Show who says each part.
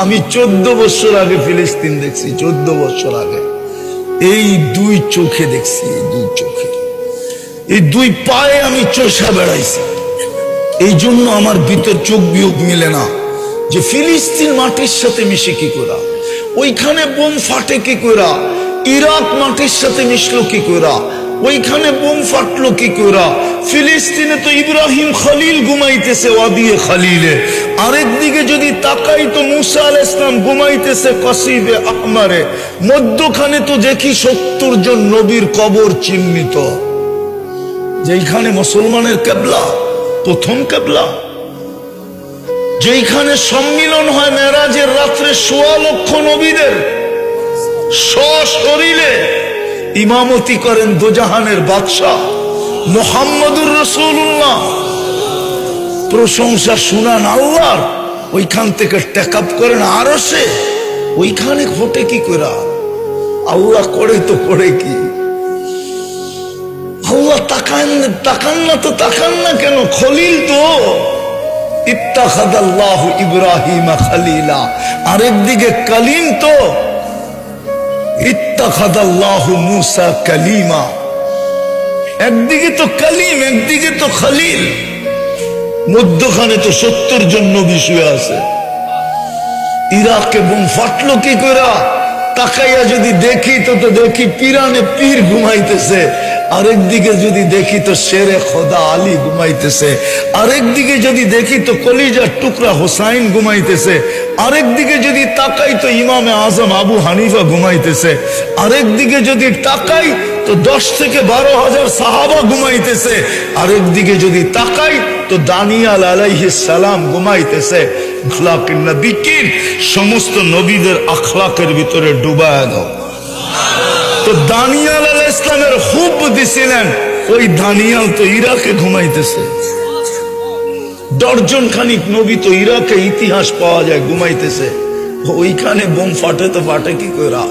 Speaker 1: আমি 14 বছর আগে ফিলিস্তিন দেখছি, 14 বছর আগে। এই দুই চোখে দেখছি, এই দুই চোখে, এই দুই পায়ে আমি চষা বেড়াইছি। এই জন্য আমার ভিতর চোখ বিয়োগ মিলে না যে ফিলিস্তিন মাটির সাথে মিশে কি করা, ওইখানে বোম ফাটে কি করা, ইরাক মাটির সাথে মিশলো কি করা, ওইখানে বোম ফাটলো কি করা। ফিলিস্তিনে তো ইব্রাহিম খলিল ঘুমাইতেছে ওয়াদিয়ে খলিলে, আরেকদিকে যদি তাকাই তো মুসা আলাইহিস সালাম ঘুমাইতেছে কসিবে আহমারে। মধ্যখানে তো দেখি 70 জন নবীর কবর চিহ্নিত, যেইখানে মুসলমানের কিবলা, প্রথম কিবলা, যেইখানে সম্মিলন হয় মেরাজের রাত্রে 1.25 লক্ষ নবীদের, সশরীরে ইমামতি করেন দোজাহানের বাদশাহ মুহাম্মদুর রাসূলুল্লাহ। প্রশংসা শুনান আল্লাহর, ওইখান থেকে টেকআপ করেন আরশে। ওইখানে ঘটে কি করা, আল্লাহ করে তো করে কি? আল্লাহ তাকান না তো তাকান না কেন? খলিল তো ইত্তাখাযাল্লাহু ইব্রাহিমা খলিলা, আরেকদিকে কালিম তো ইত্তাখাযাল্লাহু মুসা কালিমা। একদিকে তো কালিম, একদিকে তো খলিল, মধ্যখানে তো 70 জন নবী শুয়ে আছে। ইরাকে বোম ফাটলো কি করে? তাকাইয়া যদি দেখি তো দেখি পিরানে পীর ঘুমাইতেছে, আরেকদিকে যদি দেখি তো শেরে খোদা আলী ঘুমাইতেছে, আরেকদিকে যদি দেখি তো কলিজার টুকরা হোসাইন ঘুমাইতেছে, আরেকদিকে যদি তাকাই তো ইমামে আজম আবু হানিফা ঘুমাইতেছে, আরেকদিকে যদি তাকাই তো 10 থেকে 12,000 সাহাবা ঘুমাইতেছে, আরেকদিকে যদি তাকাই তো দানিয়াল আলাইহিস সালাম ঘুমাইতেছে। আখলাকের নবীর সমস্ত নবীদের আখলাকের ভিতরে ডুবায় দাও। তো দানিয়াল আলাইহিস সালামের হুব দিছিলেন, ওই দানিয়াল তো ইরাকে ঘুমাইতেছে। দর্জন খানিক নবী তো ইরাকে ইতিহাস পাওয়া যায় ঘুমাইতেছে। ওইখানে বোম ফাটে তো ফাটে কি করে?